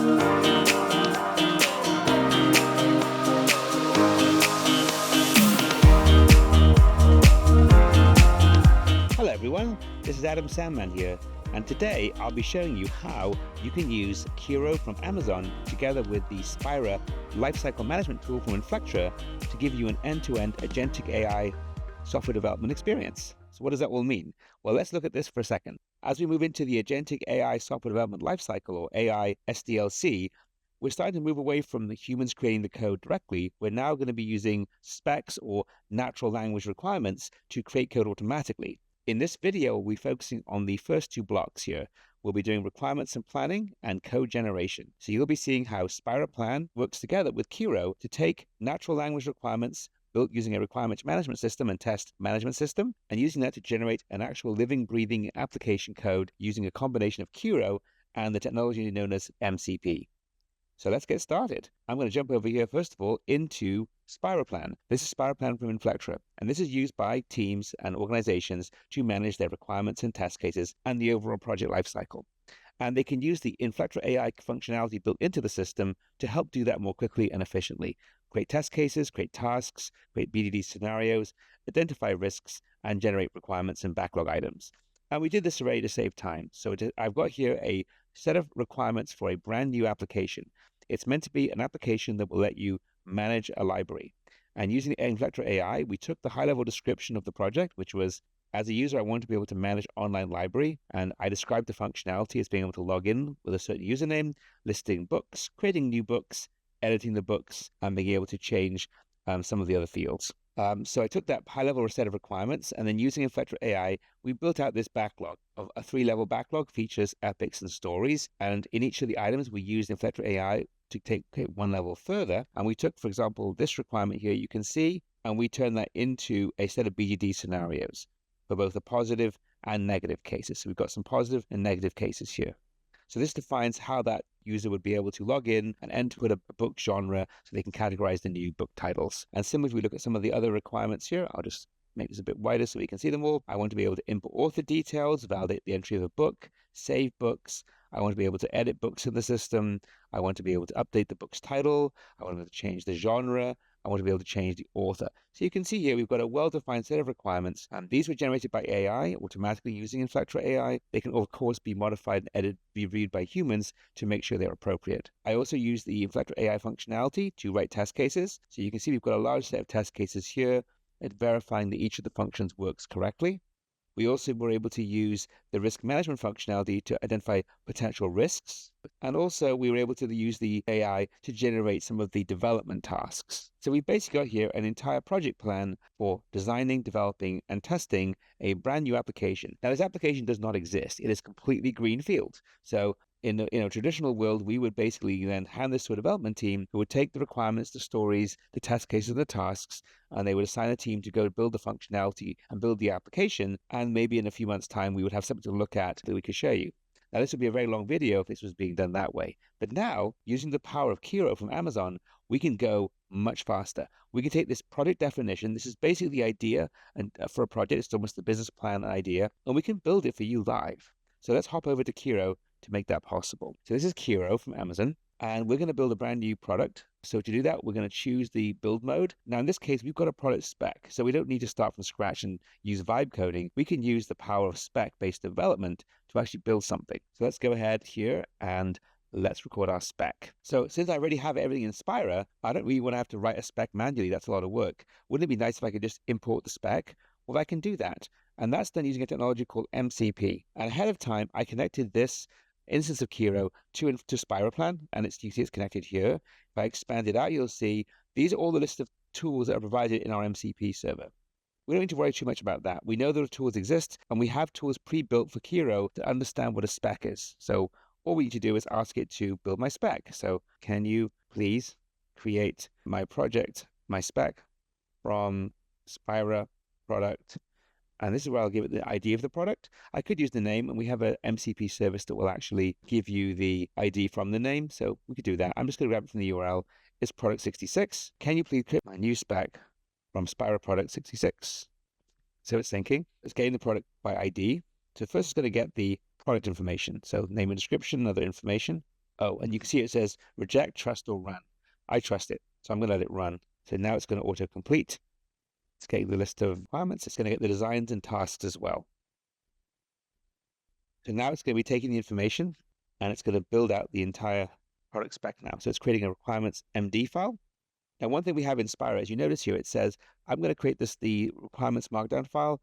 Hello everyone, this is Adam Sandman here, and today I'll be showing you how you can use Kiro from Amazon together with the Spira lifecycle management tool from Inflectra to give you an end-to-end agentic AI software development experience. So what does that all mean? Well, let's look at this for a second. As we move into the agentic AI software development lifecycle, or AI SDLC, we're starting to move away from the humans creating the code directly. We're now going to be using specs or natural language requirements to create code automatically. In this video, we'll be focusing on the first two blocks here. We'll be doing requirements and planning and code generation. So you'll be seeing how Spira Plan works together with Kiro to take natural language requirements built using a requirements management system and test management system, and using that to generate an actual living, breathing application code using a combination of Kiro and the technology known as MCP. So let's get started. I'm going to jump over here, first of all, into Spira Plan. This is Spira Plan from Inflectra, and this is used by teams and organizations to manage their requirements and test cases and the overall project lifecycle. And they can use the Inflectra AI functionality built into the system to help do that more quickly and efficiently. Create test cases, create tasks, create BDD scenarios, identify risks, and generate requirements and backlog items. And we did this already to save time. So I've got here a set of requirements for a brand new application. It's meant to be an application that will let you manage a library. And using the Inflectra AI, we took the high-level description of the project, which was, as a user, I want to be able to manage online library. And I described the functionality as being able to log in with a certain username, listing books, creating new books, editing the books, and being able to change some of the other fields. So I took that high-level set of requirements, and then using Inflectra AI, we built out this backlog of a 3-level backlog, features, epics, and stories. And in each of the items, we used Inflectra AI to take one level further. And we took, for example, this requirement here, you can see, and we turned that into a set of BDD scenarios for both the positive and negative cases. So we've got some positive and negative cases here. So this defines how that user would be able to log in and enter a book genre so they can categorize the new book titles. And similarly, if we look at some of the other requirements here, I'll just make this a bit wider so we can see them all. I want to be able to import author details, validate the entry of a book, save books. I want to be able to edit books in the system. I want to be able to update the book's title. I want to be able to change the genre. I want to be able to change the author. So you can see here, we've got a well-defined set of requirements, and these were generated by AI, automatically using Inflectra AI. They can, of course, be modified and edited, be reviewed by humans to make sure they're appropriate. I also use the Inflectra AI functionality to write test cases. So you can see we've got a large set of test cases here at verifying that each of the functions works correctly. We also were able to use the risk management functionality to identify potential risks. And also we were able to use the AI to generate some of the development tasks. So we basically got here an entire project plan for designing, developing, and testing a brand new application. Now, this application does not exist. It is completely greenfield. So in a traditional world, we would basically then hand this to a development team who would take the requirements, the stories, the test cases, and the tasks, and they would assign a team to go build the functionality and build the application. And maybe in a few months' time, we would have something to look at that we could show you. Now, this would be a very long video if this was being done that way. But now, using the power of Kiro from Amazon, we can go much faster. We can take this project definition. This is basically the idea and for a project. It's almost the business plan idea, and we can build it for you live. So let's hop over to Kiro to make that possible. So this is Kiro from Amazon, and we're going to build a brand new product. So to do that, we're going to choose the build mode. Now, in this case, we've got a product spec, so we don't need to start from scratch and use vibe coding. We can use the power of spec-based development to actually build something. So let's go ahead here and let's record our spec. So since I already have everything in Spira, I don't really want to have to write a spec manually. That's a lot of work. Wouldn't it be nice if I could just import the spec? Well, I can do that. And that's done using a technology called MCP. And ahead of time, I connected this instance of Kiro to Spira Plan, and you see it's connected here. If I expand it out, you'll see these are all the list of tools that are provided in our MCP server. We don't need to worry too much about that. We know those tools exist, and we have tools pre-built for Kiro to understand what a spec is. So all we need to do is ask it to build my spec. So can you please create my project, my spec from Spira product? And this is where I'll give it the ID of the product. I could use the name, and we have an MCP service that will actually give you the ID from the name. So we could do that. I'm just going to grab it from the URL. It's product 66. Can you please create my new spec from Spira product 66? So it's thinking. It's getting the product by ID. So first it's going to get the product information. So name and description, other information. Oh, and you can see it says reject, trust, or run. I trust it, so I'm going to let it run. So now it's going to auto-complete. It's getting the list of requirements. It's going to get the designs and tasks as well. So now it's going to be taking the information and it's going to build out the entire product spec now. So it's creating a requirements MD file. Now, one thing we have in Spira, as you notice here, it says, I'm going to create the requirements markdown file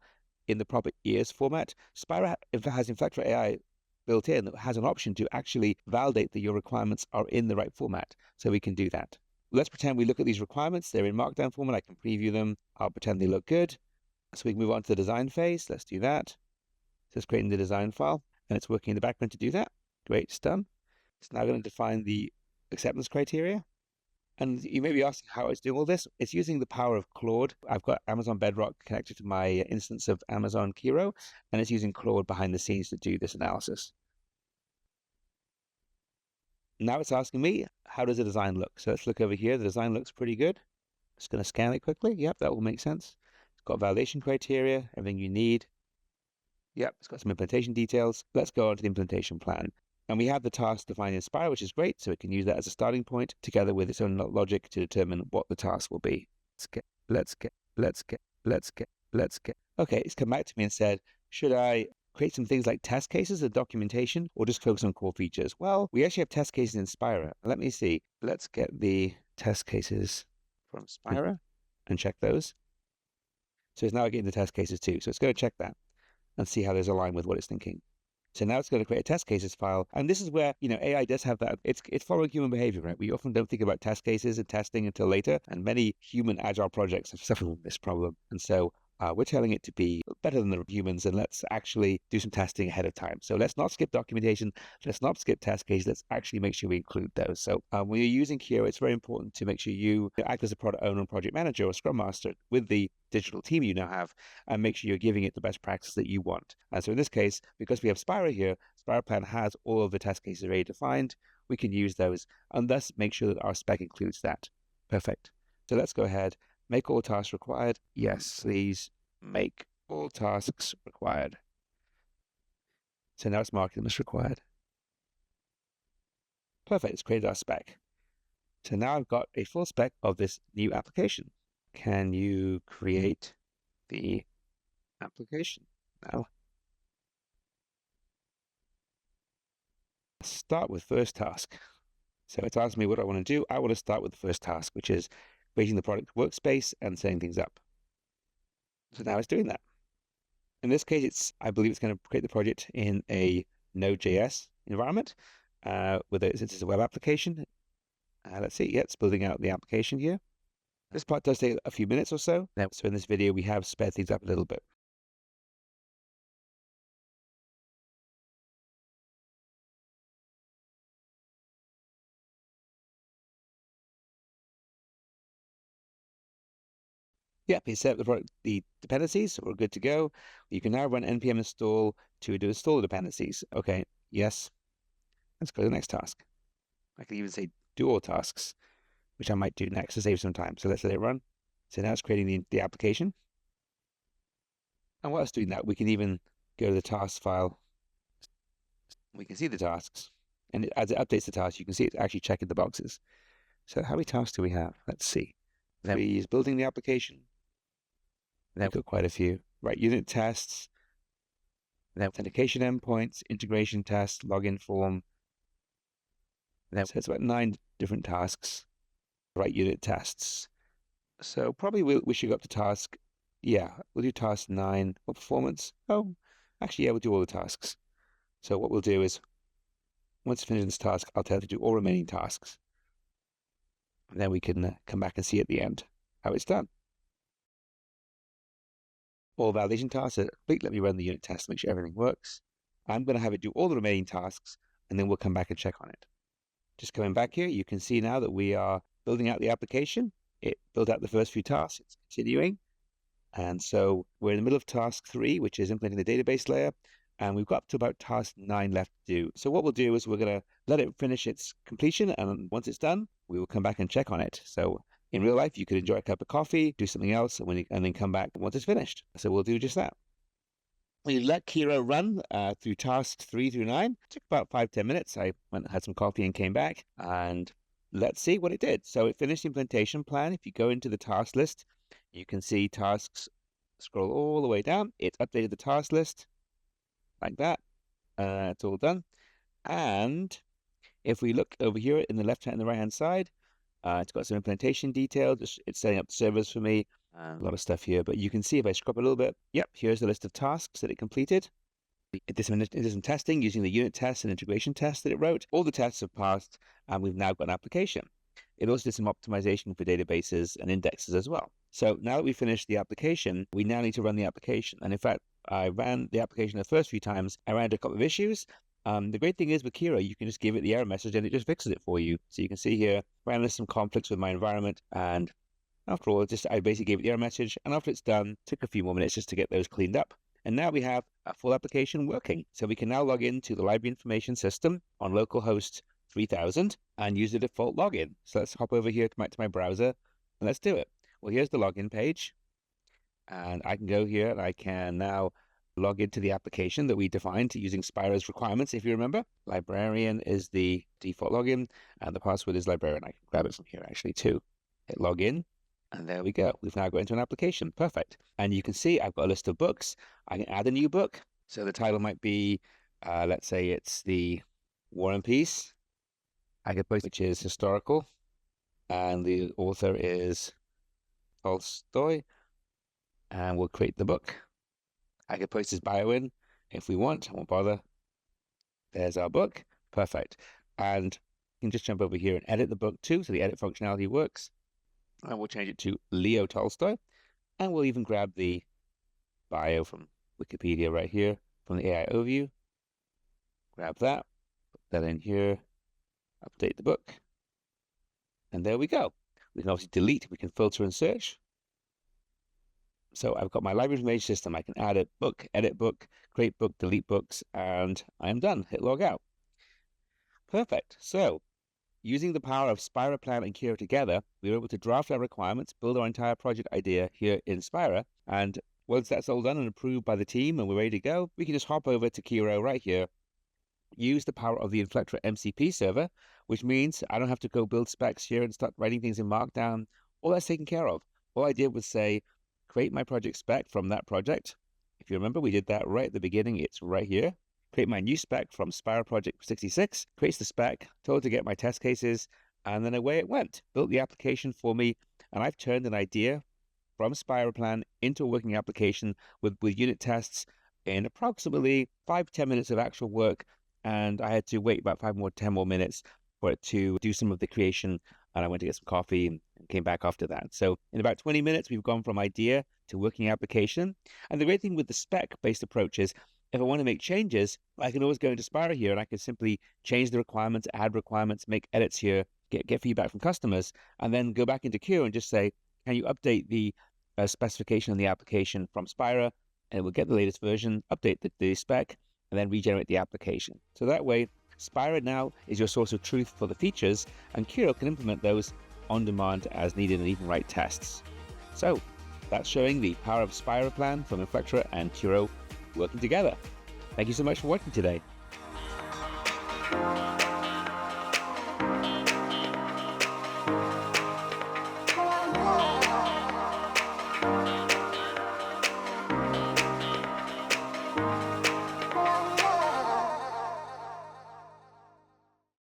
in the proper EARS format. Spira has Inflectra AI built in that has an option to actually validate that your requirements are in the right format. So we can do that. Let's pretend we look at these requirements. They're in markdown format. I can preview them. I'll pretend they look good. So we can move on to the design phase. Let's do that. So it's creating the design file and it's working in the background to do that. Great, it's done. It's now going to define the acceptance criteria. And you may be asking how it's doing all this. It's using the power of Claude. I've got Amazon Bedrock connected to my instance of Amazon Kiro, and it's using Claude behind the scenes to do this analysis. Now it's asking me, how does the design look? So let's look over here. The design looks pretty good. Just going to scan it quickly. Yep, that will make sense. It's got validation criteria, everything you need. Yep, it's got some implementation details. Let's go on to the implementation plan. And we have the task defined in Spira, which is great. So it can use that as a starting point together with its own logic to determine what the task will be. Let's get. Okay, it's come back to me and said, should I create some things like test cases and documentation or just focus on core features? Well, we actually have test cases in Spira. Let me see. Let's get the test cases from Spira and check those. So it's now getting the test cases too. So it's going to check that and see how those align with what it's thinking. So now it's going to create a test cases file. And this is where, AI does have that. It's following human behavior, right? We often don't think about test cases and testing until later. And many human agile projects have suffered from this problem. And so we're telling it to be better than the humans, and let's actually do some testing ahead of time. So let's not skip documentation. Let's not skip test cases. Let's actually make sure we include those. So when you're using Kiro, it's very important to make sure you act as a product owner and project manager or scrum master with the digital team you now have, and make sure you're giving it the best practice that you want. And so in this case, because we have Spira here, Spira Plan has all of the test cases already defined. We can use those and thus make sure that our spec includes that. Perfect. So let's go ahead. Make all tasks required. Yes, please make all tasks required. So now it's marking them as required. Perfect, it's created our spec. So now I've got a full spec of this new application. Can you create the application now? Start with first task. So it's asking me what I want to do. I want to start with the first task, which is creating the product workspace and setting things up. So now it's doing that. In this case, I believe it's going to create the project in a Node.js environment since it's a web application. Let's see, yeah, it's building out the application here. This part does take a few minutes or so. So in this video, we have sped things up a little bit. Yep, he set up the dependencies, so we're good to go. You can now run npm install to install the dependencies. Okay, yes. Let's go to the next task. I can even say do all tasks, which I might do next to save some time. So let's let it run. So now it's creating the application. And while it's doing that, we can even go to the tasks file. We can see the tasks. And as it updates the tasks, you can see it's actually checking the boxes. So how many tasks do we have? Let's see. 3 is building the application. We've got quite a few. Right, unit tests, authentication endpoints, integration tests, login form. So it's about 9 different tasks. Right, unit tests. So probably we should go up to task. Yeah, we'll do task 9. What performance? Oh, actually, yeah, we'll do all the tasks. So what we'll do is, once finished this task, I'll tell it to do all remaining tasks. And then we can come back and see at the end how it's done. All validation tasks are complete. Let me run the unit test to make sure everything works. I'm going to have it do all the remaining tasks, and then we'll come back and check on it. Just coming back here, you can see now that we are building out the application. It built out the first few tasks. It's continuing. And so we're in the middle of task 3, which is implementing the database layer. And we've got up to about task 9 left to do. So what we'll do is we're going to let it finish its completion. And once it's done, we will come back and check on it. So in real life, you could enjoy a cup of coffee, do something else, and then come back once it's finished. So we'll do just that. We let Kiro run through tasks 3 through 9. It took about 5-10 minutes. I went and had some coffee and came back, and let's see what it did. So it finished the implementation plan. If you go into the task list, you can see tasks scroll all the way down. It's updated the task list like that. It's all done. And if we look over here in the left-hand and the right-hand side, it's got some implementation details. It's setting up the servers for me. A lot of stuff here, but you can see if I scrub a little bit, yep, here's the list of tasks that it completed. It did some testing using the unit tests and integration tests that it wrote. All the tests have passed, and we've now got an application. It also did some optimization for databases and indexes as well. So now that we've finished the application, we now need to run the application. And in fact, I ran the application the first few times. I ran into a couple of issues. The great thing is with Kiro, you can just give it the error message and it just fixes it for you. So you can see here, ran into some conflicts with my environment, and after all, I basically gave it the error message, and after it's done, it took a few more minutes just to get those cleaned up. And now we have a full application working. So we can now log into the library information system on localhost 3000 and use the default login. So let's hop over here to my browser and let's do it. Well, here's the login page, and I can go here and I can now log into the application that we defined using Spira's requirements. If you remember, librarian is the default login, and the password is librarian. I can grab it from here actually too. Hit login. And there we go. We've now got into an application. Perfect. And you can see I've got a list of books. I can add a new book. So the title might be, let's say it's the War and Peace. I could post which is historical. And the author is Tolstoy. And we'll create the book. I could post his bio in if we want. I won't bother. There's our book. Perfect. And you can just jump over here and edit the book too. So the edit functionality works. And we'll change it to Leo Tolstoy. And we'll even grab the bio from Wikipedia right here from the AI overview. Grab that, put that in here, update the book. And there we go. We can obviously delete, we can filter and search. So I've got my library information system. I can add a book, edit book, create book, delete books, and I am done. Hit log out. Perfect. So using the power of Spira, Plan, and Kiro together, we were able to draft our requirements, build our entire project idea here in Spira, and once that's all done and approved by the team and we're ready to go, we can just hop over to Kiro right here, use the power of the Inflectra MCP server, which means I don't have to go build specs here and start writing things in Markdown. All that's taken care of. All I did was say, create my project spec from that project. If you remember, we did that right at the beginning. It's right here. Create my new spec from Spira Project 66, creates the spec, told it to get my test cases, and then away it went. Built the application for me, and I've turned an idea from Spira Plan into a working application with unit tests in approximately 5-10 minutes of actual work, and I had to wait about 10 more minutes for it to do some of the creation, and I went to get some coffee and came back after that. So in about 20 minutes, we've gone from idea to working application. And the great thing with the spec-based approach is, if I want to make changes, I can always go into Spira here and I can simply change the requirements, add requirements, make edits here, get feedback from customers, and then go back into Kiro and just say, can you update the specification on the application from Spira? And it will get the latest version, update the spec, and then regenerate the application. So that way, Spira now is your source of truth for the features, and Kiro can implement those on demand as needed and even write tests. So that's showing the power of Spira Plan from Inflectra and Kiro working together. Thank you so much for watching today.